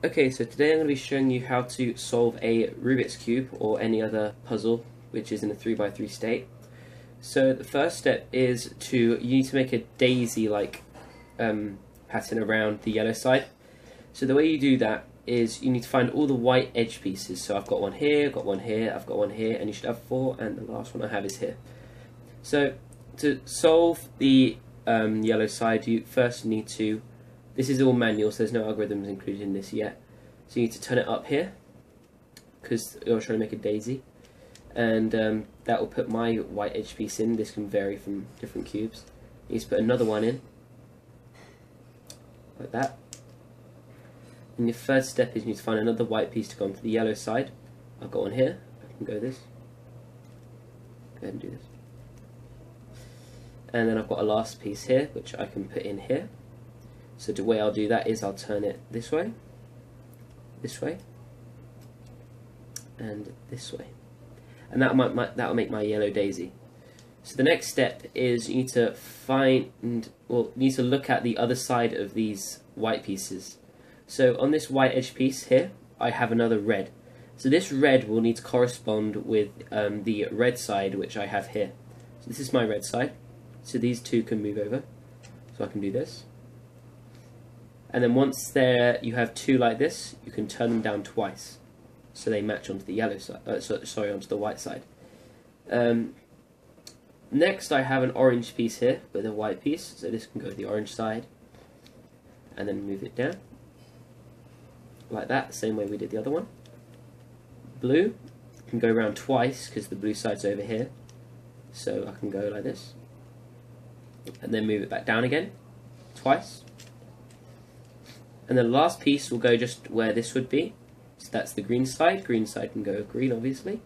Okay, so today I'm going to be showing you how to solve a Rubik's Cube or any other puzzle which is in a 3x3 state. So the first step is you need to make a daisy-like pattern around the yellow side. So the way you do that is you need to find all the white edge pieces. So I've got one here, I've got one here, I've got one here, and you should have 4, and the last one I have is here. So to solve the yellow side, you first need to, this is all manual, so there's no algorithms included in this yet. So you need to turn it up here, because you're trying to make a daisy. And that will put my white edge piece in. This can vary from different cubes. You need to put another one in, like that. And your third step is you need to find another white piece to go onto the yellow side. I've got one here. I can go this. Go ahead and do this. And then I've got a last piece here, which I can put in here. So the way I'll do that is I'll turn it this way, and this way. And that'll make my yellow daisy. So the next step is you need to look at the other side of these white pieces. So on this white edge piece here, I have another red. So this red will need to correspond with the red side which I have here. So this is my red side. So these two can move over. So I can do this. And then once you have two like this, you can turn them down twice, so they match onto the yellow side. Onto the white side. Next, I have an orange piece here with a white piece, so this can go to the orange side, and then move it down like that, same way we did the other one. Blue can go around twice because the blue side's over here, so I can go like this, and then move it back down again twice. And the last piece will go just where this would be. So that's the green side. Green side can go green, obviously.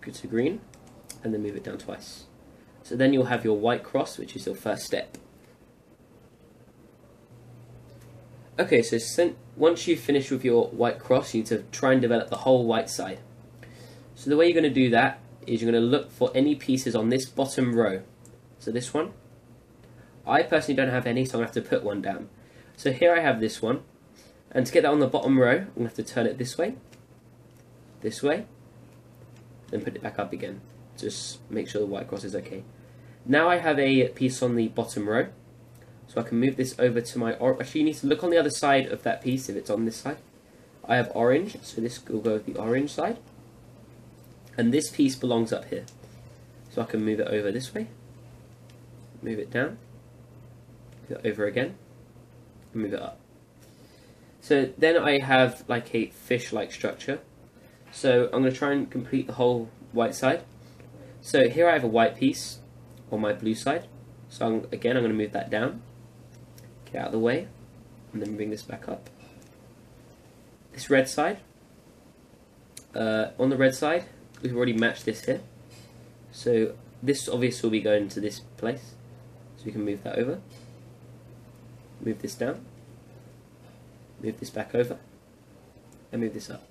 Go to green, and then move it down twice. So then you'll have your white cross, which is your first step. Okay, so once you've finished with your white cross, you need to try and develop the whole white side. So the way you're going to do that is you're going to look for any pieces on this bottom row. So this one. I personally don't have any, so I'm going to have to put one down. So here I have this one, and to get that on the bottom row, I'm going to have to turn it this way, then put it back up again. Just make sure the white cross is okay. Now I have a piece on the bottom row, so I can move this over to my actually you need to look on the other side of that piece if it's on this side. I have orange, so this will go with the orange side, and this piece belongs up here. So I can move it over this way, move it down, move it over again, move it up. So then I have like a fish-like structure. So I'm going to try and complete the whole white side. So here I have a white piece on my blue side. So I'm going to move that down, get out of the way, and then bring this back up. This red side, on the red side, we've already matched this here. So this obviously will be going to this place. So we can move that over. Move this down, move this back over, and move this up.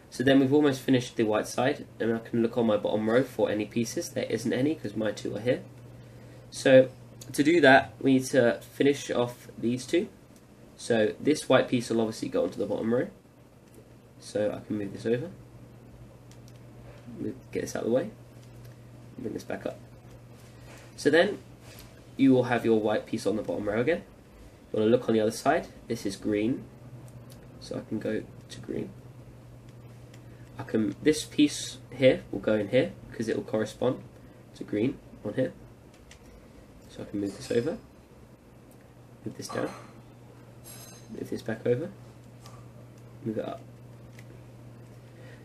So then we've almost finished the white side, and I can look on my bottom row for any pieces. There isn't any because my two are here. So to do that, we need to finish off these two. So this white piece will obviously go onto the bottom row. So I can move this over, get this out of the way, and bring this back up. So then you will have your white piece on the bottom row again. You want to look on the other side. This is green, so I can go to green. This piece here will go in here because it will correspond to green on here. So I can move this over, move this down, move this back over, move it up.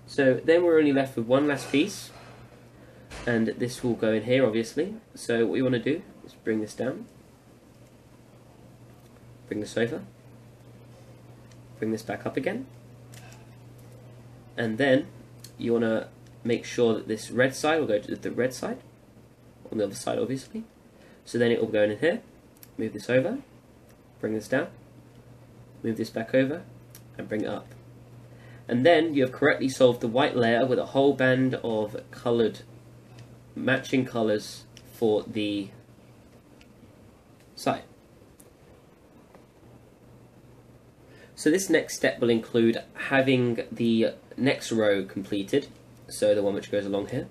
So then we're only left with one last piece, and this will go in here obviously. So what you want to do is bring this down, bring this over, bring this back up again, and then you want to make sure that this red side will go to the red side, on the other side obviously. So then it will go in here, move this over, bring this down, move this back over, and bring it up. And then you have correctly solved the white layer with a whole band of matching colours for the side. So this next step will include having the next row completed, so the one which goes along here.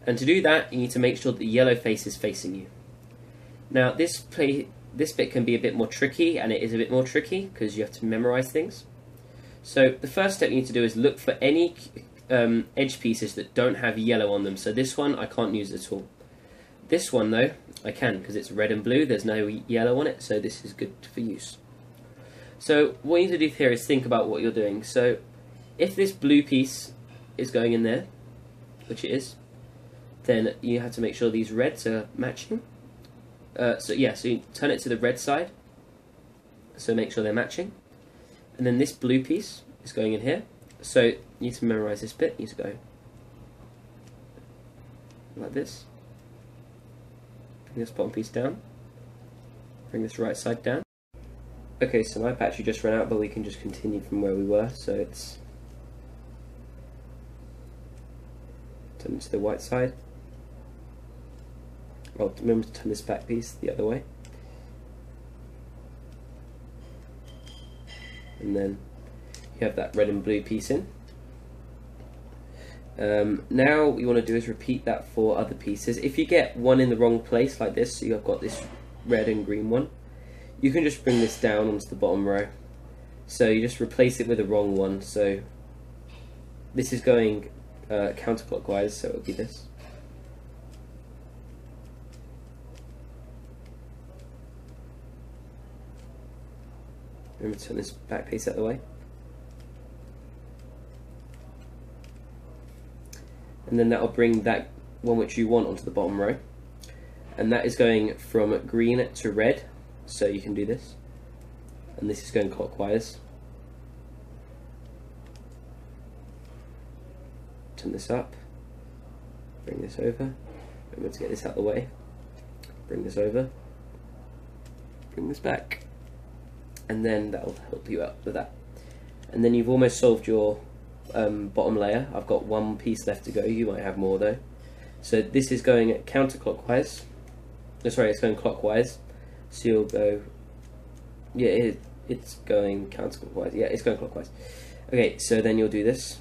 And to do that, you need to make sure that the yellow face is facing you. Now this bit can be a bit more tricky, and it is a bit more tricky because you have to memorize things. So the first step you need to do is look for any edge pieces that don't have yellow on them. So this one I can't use at all. This one though, I can, because it's red and blue, there's no yellow on it, so this is good for use. So what you need to do here is think about what you're doing. So if this blue piece is going in there, which it is, then you have to make sure these reds are matching. So you turn it to the red side, so make sure they're matching. And then this blue piece is going in here, so you need to memorize this bit. You need to go like this. Bring this bottom piece down. Bring this right side down. Okay, so my battery just ran out, but we can just continue from where we were. So it's turn it to the white side. Well, remember to turn this back piece the other way. And then you have that red and blue piece in. Now what you want to do is repeat that for other pieces. If you get one in the wrong place like this, so you've got this red and green one, you can just bring this down onto the bottom row. So you just replace it with the wrong one. So this is going counterclockwise, so it'll be this. Remember to turn this back piece out of the way. And then that will bring that one which you want onto the bottom row. And that is going from green to red, so you can do this. And this is going clockwise. Turn this up. Bring this over. Remember to get this out of the way. Bring this over. Bring this back. And then that will help you out with that. And then you've almost solved your bottom layer. I've got one piece left to go. You might have more though. So this is going counterclockwise. Oh, sorry, it's going clockwise. So you'll go. Yeah, it's going counterclockwise. Yeah, it's going clockwise. Okay, so then you'll do this.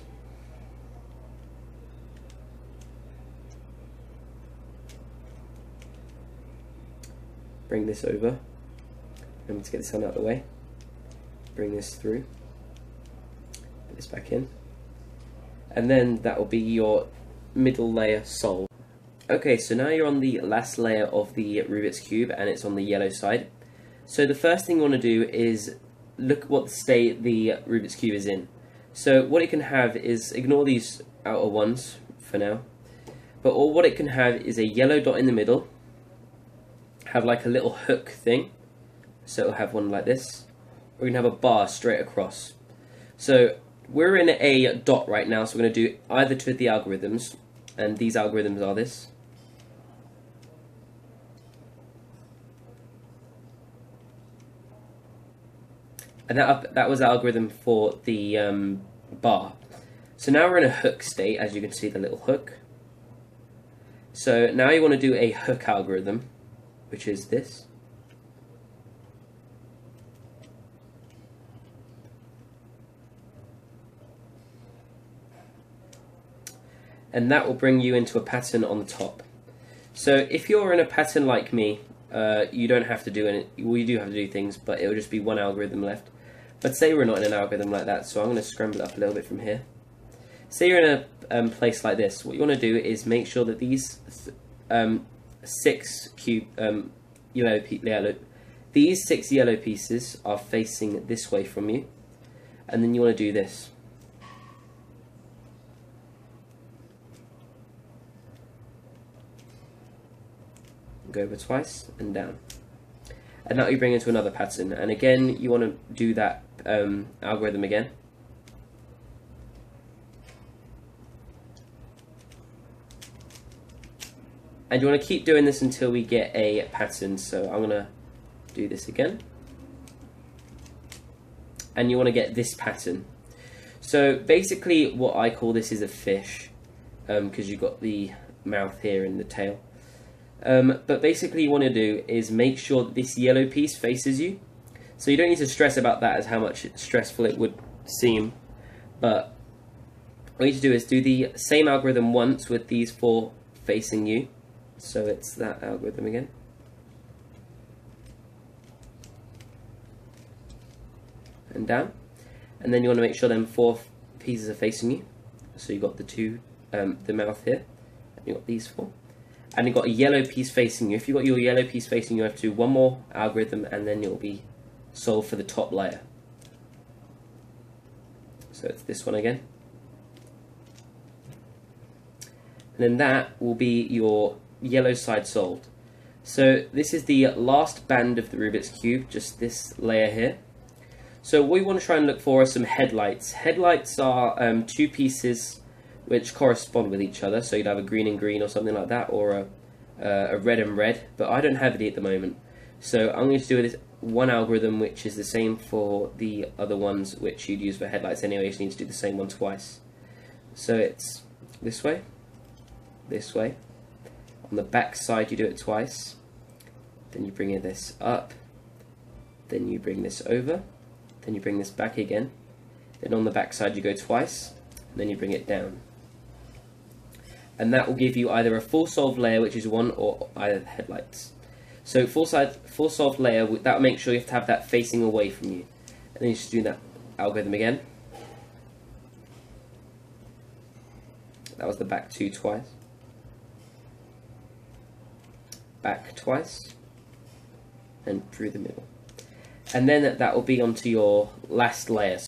Bring this over. Remember to get this one out of the way. Bring this through. Put this back in. And then that will be your middle layer solved. Okay, so now you're on the last layer of the Rubik's Cube, and it's on the yellow side. So the first thing you want to do is look what the state the Rubik's Cube is in. So what it can have is, ignore these outer ones for now, but all what it can have is a yellow dot in the middle, have like a little hook thing, so it'll have one like this, or you can have a bar straight across. So we're in a dot right now, so we're going to do either two of the algorithms, and these algorithms are this. And that was algorithm for the bar. So now we're in a hook state, as you can see the little hook. So now you want to do a hook algorithm, which is this. And that will bring you into a pattern on the top. So if you're in a pattern like me, you don't have to do any, well, you do have to do things, but it will just be one algorithm left. But say we're not in an algorithm like that, so I'm going to scramble it up a little bit from here. Say you're in a place like this. What you want to do is make sure that these six yellow pieces are facing this way from you, and then you want to do this. Go over twice and down, and that will bring into another pattern. And again, you want to do that algorithm again. And you want to keep doing this until we get a pattern. So I'm going to do this again. And you want to get this pattern. So basically what I call this is a fish, because you've got the mouth here and the tail. But basically what you want to do is make sure that this yellow piece faces you. So you don't need to stress about that as how much stressful it would seem, but what you need to do is do the same algorithm once with these 4 facing you. So it's that algorithm again. And down. And then you want to make sure them 4 pieces are facing you. So you've got the 2, the mouth here, and you've got these 4. And you've got a yellow piece facing you. If you've got your yellow piece facing you, you have to do one more algorithm and then you'll be solved for the top layer. So it's this one again. And then that will be your yellow side solved. So this is the last band of the Rubik's Cube, just this layer here. So what we want to try and look for are some headlights. Headlights are 2 pieces which correspond with each other, so you'd have a green and green or something like that, or a red and red, but I don't have any at the moment. So I'm going to do this one algorithm which is the same for the other ones which you'd use for headlights anyway. You just need to do the same one twice. So it's this way, this way. On the back side you do it twice, then you bring this up, then you bring this over, then you bring this back again, then on the back side you go twice, and then you bring it down. And that will give you either a full solved layer, which is 1, or either headlights. So full solved layer, that will make sure you have to have that facing away from you. And then you just do that algorithm again. That was the back 2 twice. Back twice. And through the middle. And then that will be onto your last layer.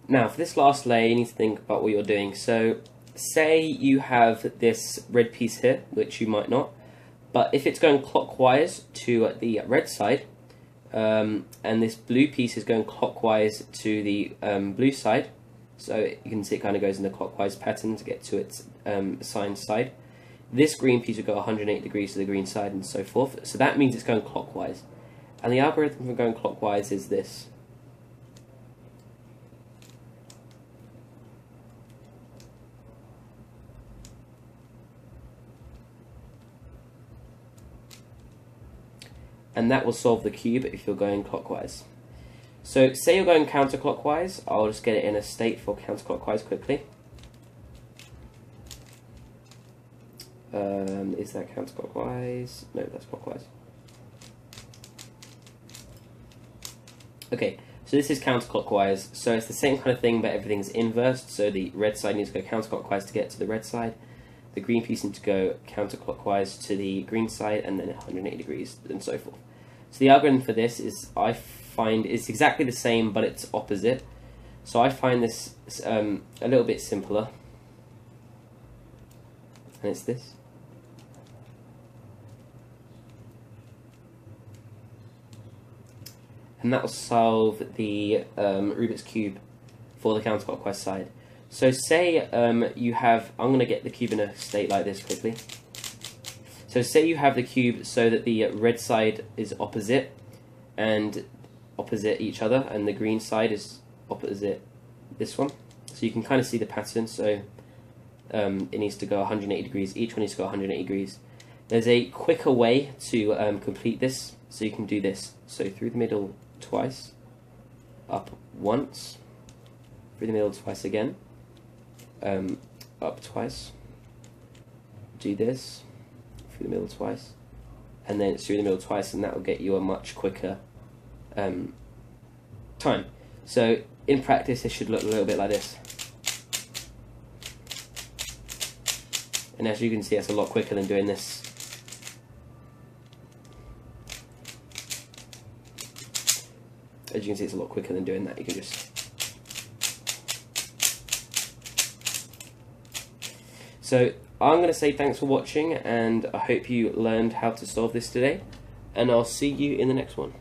Now for this last layer you need to think about what you're doing. So say you have this red piece here, which you might not, but if it's going clockwise to the red side, and this blue piece is going clockwise to the blue side, so you can see it kind of goes in a clockwise pattern to get to its assigned side. This green piece will go 180 degrees to the green side and so forth, so that means it's going clockwise. And the algorithm for going clockwise is this. And that will solve the cube if you're going clockwise. So say you're going counterclockwise, I'll just get it in a state for counterclockwise quickly. Is that counterclockwise? No, that's clockwise. Okay, so this is counterclockwise, so it's the same kind of thing, but everything's inversed. So the red side needs to go counterclockwise to get to the red side. The green piece needs to go counterclockwise to the green side, and then 180 degrees, and so forth. So the algorithm for this is, I find, it's exactly the same, but it's opposite. So I find this a little bit simpler, and it's this. And that will solve the Rubik's Cube for the counterclockwise side. So say you have, I'm going to get the cube in a state like this quickly. So say you have the cube so that the red side is opposite and opposite each other, and the green side is opposite this one. So you can kind of see the pattern. So it needs to go 180 degrees. Each one needs to go 180 degrees. There's a quicker way to complete this. So you can do this. So through the middle twice, up once, through the middle twice again, up twice, do this, through the middle twice, and then through the middle twice, and that will get you a much quicker time. So in practice this should look a little bit like this. And as you can see, that's a lot quicker than doing this. As you can see, it's a lot quicker than doing that. You can just... So I'm going to say thanks for watching, and I hope you learned how to solve this today, and I'll see you in the next one.